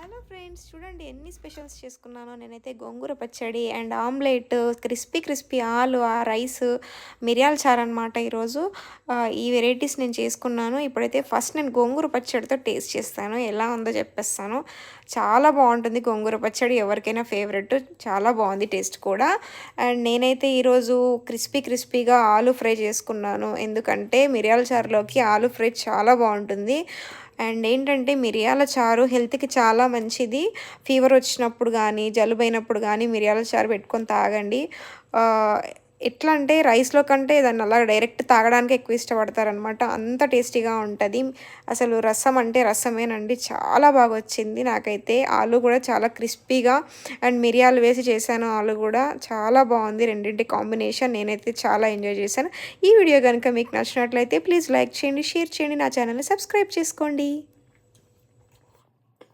Hello friends, చూడండి ఎన్ని specials చేసుకున్నానో నేనైతే. గోంగూర పచ్చడి అండ్ ఆమ్లెట్, క్రిస్పీ క్రిస్పీ ఆలు, ఆ రైస్, మిరియాల చారు అనమాట ఈరోజు. ఈ వెరైటీస్ నేను చేసుకున్నాను. ఇప్పుడైతే ఫస్ట్ నేను గోంగూర పచ్చడితో టేస్ట్ చేస్తాను, ఎలా ఉందో చెప్పేస్తాను. చాలా బాగుంటుంది గోంగూర పచ్చడి, ఎవరికైనా ఫేవరెట్. చాలా బాగుంది టేస్ట్ కూడా. అండ్ నేనైతే ఈరోజు క్రిస్పీ క్రిస్పీగా ఆలు ఫ్రై చేసుకున్నాను, ఎందుకంటే మిరియాల చారులోకి ఆలు ఫ్రై చాలా బాగుంటుంది. అండ్ ఏంటంటే మిరియాల చారు హెల్త్‌కి చాలా మంచిది. ఫీవర్ వచ్చినప్పుడు గానీ, జలుబైనప్పుడు గానీ మిరియాల చారు పెట్టుకొని తాగండి. ఆహ్, ఎట్లా అంటే రైస్‌లో కంటే దాన్ని అలా డైరెక్ట్ తాగడానికే ఎక్కువ ఇష్టపడతారనమాట. అంత టేస్టీగా ఉంటది. అసలు రసం అంటే రసమేనండి. చాలా బాగొచ్చింది నాకైతే. ఆలు గూడా చాలా క్రిస్పీగా అండ్ మిరియాలు వేసి చేశాను ఆలు గూడా. చాలా బావుంది రెండిటి కాంబినేషన్. నేనైతే చాలా ఎంజాయ్ చేశాను. ఈ వీడియో గనుక మీకు నచ్చినట్లయితే ప్లీజ్ లైక్ చేయండి, షేర్ చేయండి, నా ఛానల్‌ని సబ్స్క్రైబ్ చేసుకోండి.